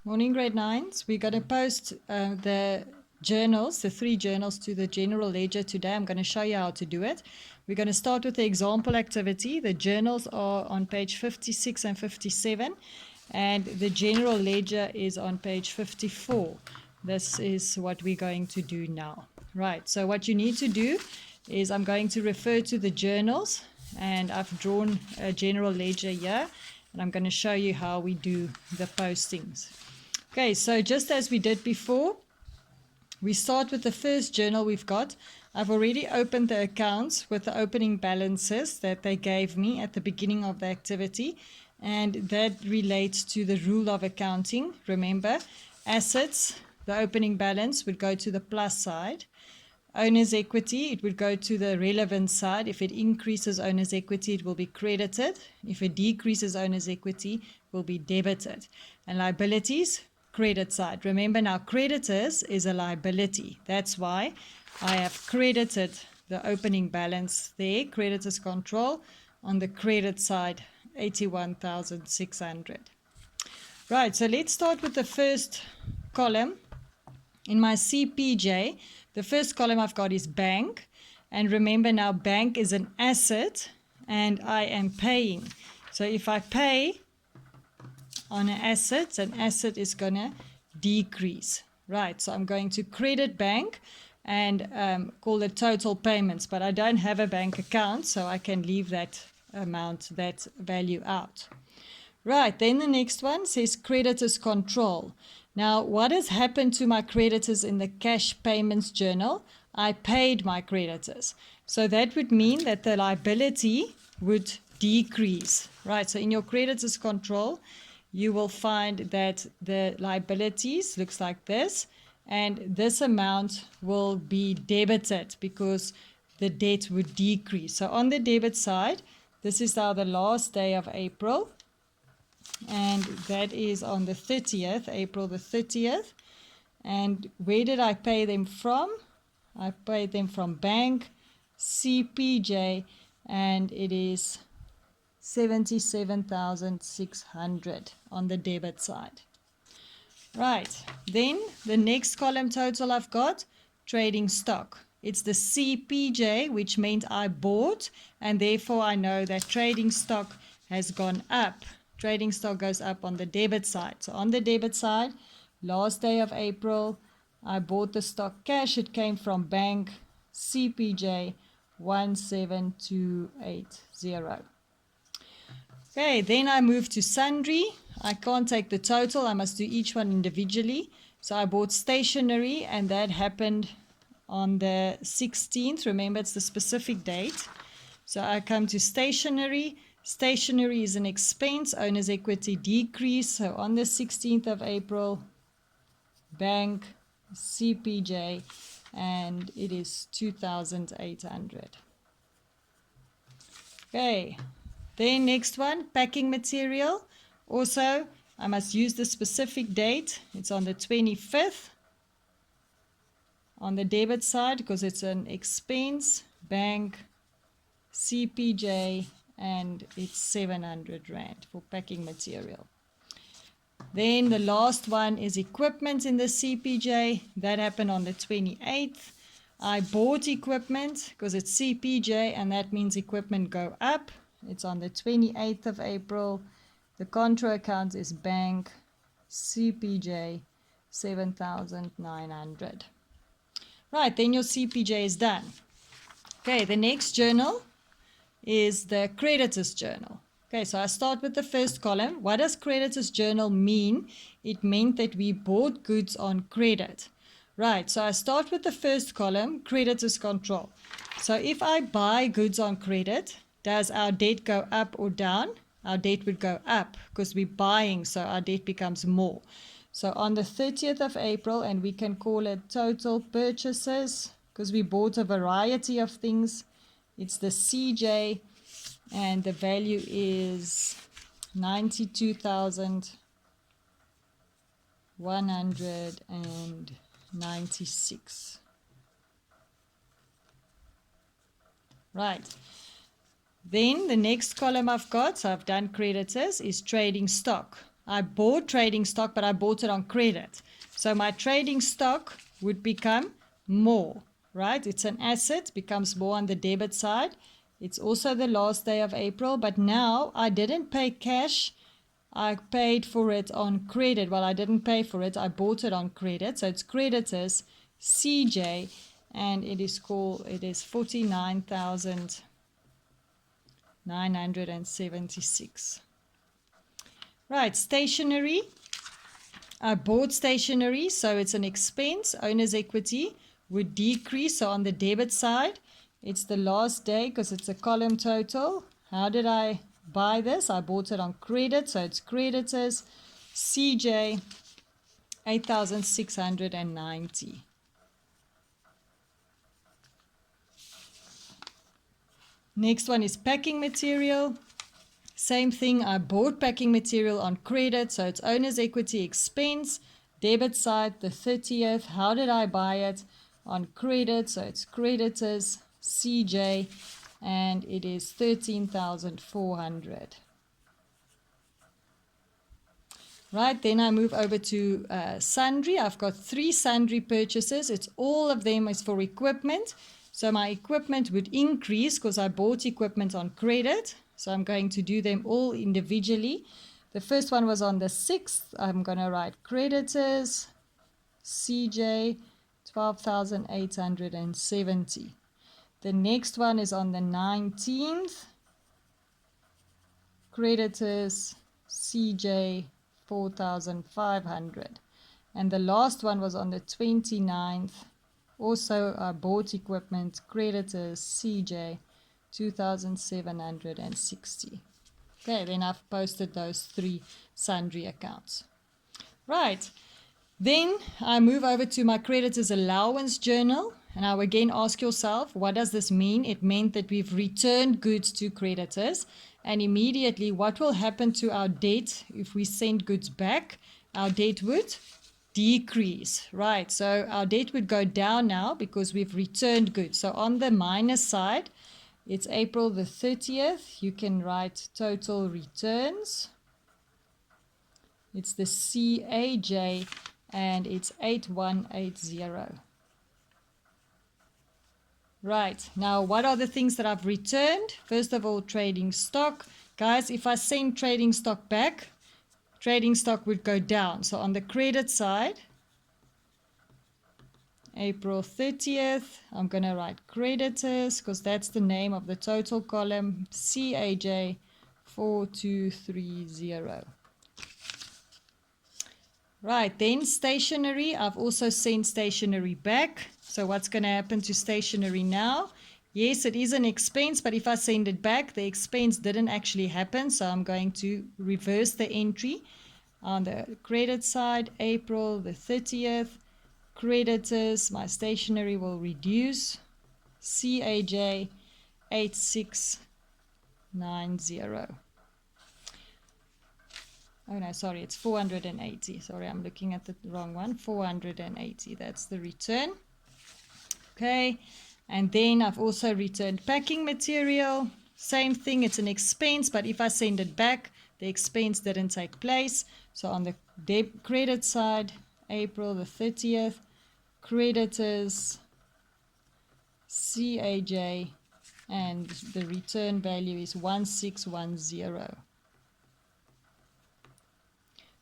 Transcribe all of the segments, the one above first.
Morning, grade 9s. We're going to post the journals, the 3 journals, to the general ledger today. I'm going to show you how to do it. We're going to start with the example activity. The journals are on page 56 and 57, and the general ledger is on page 54. This is what we're going to do now. Right, so what you need to do is I'm going to refer to the journals, and I've drawn a general ledger here, and I'm going to show you how we do the postings. Okay, so just as we did before, we start with the first journal we've got. I've already opened the accounts with the opening balances that they gave me at the beginning of the activity, and that relates to the rule of accounting. Remember, assets, the opening balance would go to the plus side. Owner's equity, it would go to the relevant side. If it increases owner's equity, it will be credited. If it decreases owner's equity, it will be debited. And liabilities, credit side. Remember now, creditors is a liability. That's why I have credited the opening balance there, creditors control, on the credit side, 81,600. Right, so let's start with the first column. In my CPJ, the first column I've got is bank. And remember now, bank is an asset and I am paying. So if I pay on an asset is going to decrease. Right, so I'm going to credit bank and call it total payments. But I don't have a bank account, so I can leave that amount, that value out. Right, then the next one says creditors control. Now, what has happened to my creditors in the cash payments journal? I paid my creditors. So that would mean that the liability would decrease. Right, so in your creditors control, you will find that the liabilities looks like this, and this amount will be debited because the debt would decrease. So on the debit side, this is now the last day of April, and that is on the 30th, April the 30th. And where did I pay them from? I paid them from bank, CPJ, and it is 77,600 on the debit side. Right, then the next column total I've got, trading stock. It's the CPJ, which means I bought, and therefore I know that trading stock has gone up. Trading stock goes up on the debit side. So on the debit side, last day of April, I bought the stock cash. It came from bank, CPJ 17280. Okay, then I move to sundry. I can't take the total. I must do each one individually. So I bought stationery, and that happened on the 16th. Remember, it's the specific date. So I come to stationery. Stationery is an expense. Owner's equity decrease. So on the 16th of April, bank, CPJ, and it is 2,800. Okay. Then next one, packing material. Also, I must use the specific date. It's on the 25th on the debit side because it's an expense, bank, CPJ, and it's 700 Rand for packing material. Then the last one is equipment in the CPJ. That happened on the 28th. I bought equipment because it's CPJ, and that means equipment go up. It's on the 28th of April. The contra account is bank, CPJ, 7,900. Right, then your CPJ is done. Okay, the next journal is the creditors journal. Okay, so I start with the first column. What does creditors journal mean? It meant that we bought goods on credit. Right, so I start with the first column, creditors control. So if I buy goods on credit, does our debt go up or down? Our debt would go up because we're buying, so our debt becomes more. So on the 30th of April, and we can call it total purchases because we bought a variety of things. It's the CJ, and the value is 92,196. Right. Then the next column I've got, so I've done creditors, is trading stock. I bought trading stock, but I bought it on credit. So my trading stock would become more, right? It's an asset, becomes more on the debit side. It's also the last day of April, but now I didn't pay cash. I paid for it on credit. Well, I didn't pay for it. I bought it on credit. So it's creditors CJ, and it is 49,976. Right, stationery. I bought stationery, so it's an expense. Owner's equity would decrease. So on the debit side, it's the last day because it's a column total. How did I buy this? I bought it on credit, so it's creditors CJ 8,690. Next one is packing material. Same thing, I bought packing material on credit, so it's owner's equity expense. Debit side, the 30th. How did I buy it? On credit, so it's creditors CJ, and it is 13,400. Right, then I move over to sundry. I've got 3 sundry purchases. It's all of them is for equipment. So my equipment would increase because I bought equipment on credit. So I'm going to do them all individually. The first one was on the 6th. I'm going to write creditors CJ 12,870. The next one is on the 19th. Creditors CJ 4,500. And the last one was on the 29th. Also, I bought equipment, creditors CJ 2,760. Okay, then I've posted those 3 sundry accounts. Right, then I move over to my creditors allowance journal. And I will again ask yourself, what does this mean? It meant that we've returned goods to creditors. And immediately, what will happen to our debt if we send goods back? Our debt would decrease, right? So our debt would go down now because we've returned goods. So on the minus side, it's April the 30th. You can write total returns. It's the CAJ, and it's 8180. Right, now what are the things that I've returned? First of all, trading stock. Guys, if I send trading stock back, trading stock would go down. So on the credit side, April 30th, I'm going to write creditors because that's the name of the total column, CAJ 4230. Right, then stationery. I've also sent stationery back. So what's going to happen to stationery now? Yes, it is an expense, but if I send it back, the expense didn't actually happen. So I'm going to reverse the entry. On the credit side, April the 30th, creditors, my stationery will reduce. CAJ 8690. Oh no, sorry, it's 480. Sorry, I'm looking at the wrong one. 480, that's the return. Okay, and then I've also returned packing material. Same thing, it's an expense, but if I send it back, the expense didn't take place. So on the credit side, April the 30th, creditors, CAJ, and the return value is 1610.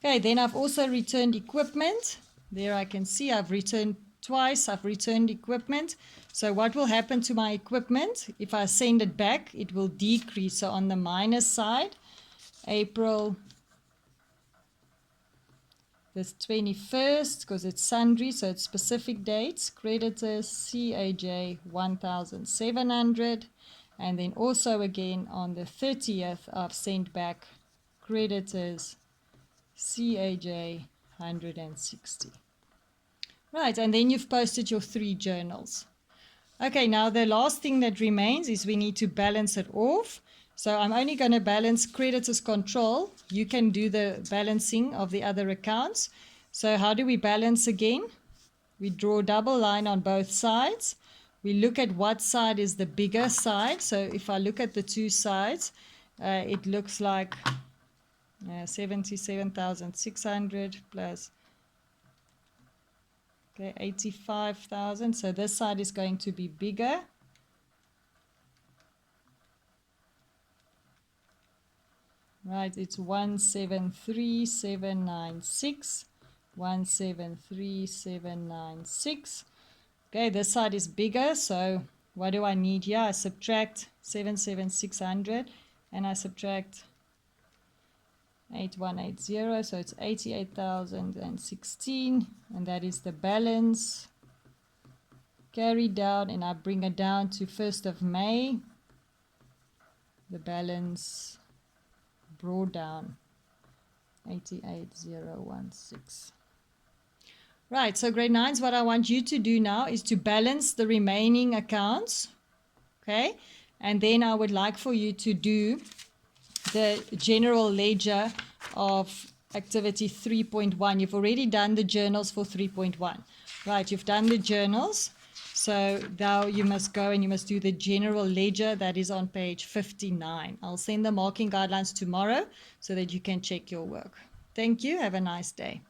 Okay, then I've also returned equipment. There I can see I've returned twice. I've returned equipment. So what will happen to my equipment? If I send it back, it will decrease. So on the minus side, April the 21st, because it's sundry, so it's specific dates. Creditors, CAJ 1,700. And then also again on the 30th, I've sent back creditors, CAJ 160. Right, and then you've posted your 3 journals. Okay, now the last thing that remains is we need to balance it off. So I'm only going to balance creditors control. You can do the balancing of the other accounts. So how do we balance again? We draw a double line on both sides. We look at what side is the bigger side. So if I look at the 2 sides, it looks like 77,600 plus, okay, 85,000. So this side is going to be bigger. Right, it's 173,796. 173,796. Okay, this side is bigger, so what do I need here? I subtract 77,600 and I subtract 8180, so it's 88,016, and that is the balance. Carry down, and I bring it down to 1st of May. The balance brought down 88,016. Right, so grade 9s, what I want you to do now is to balance the remaining accounts, okay? And then I would like for you to do the general ledger of activity 3.1. You've already done the journals for 3.1. Right, you've done the journals. So now you must go and you must do the general ledger that is on page 59. I'll send the marking guidelines tomorrow so that you can check your work. Thank you. Have a nice day.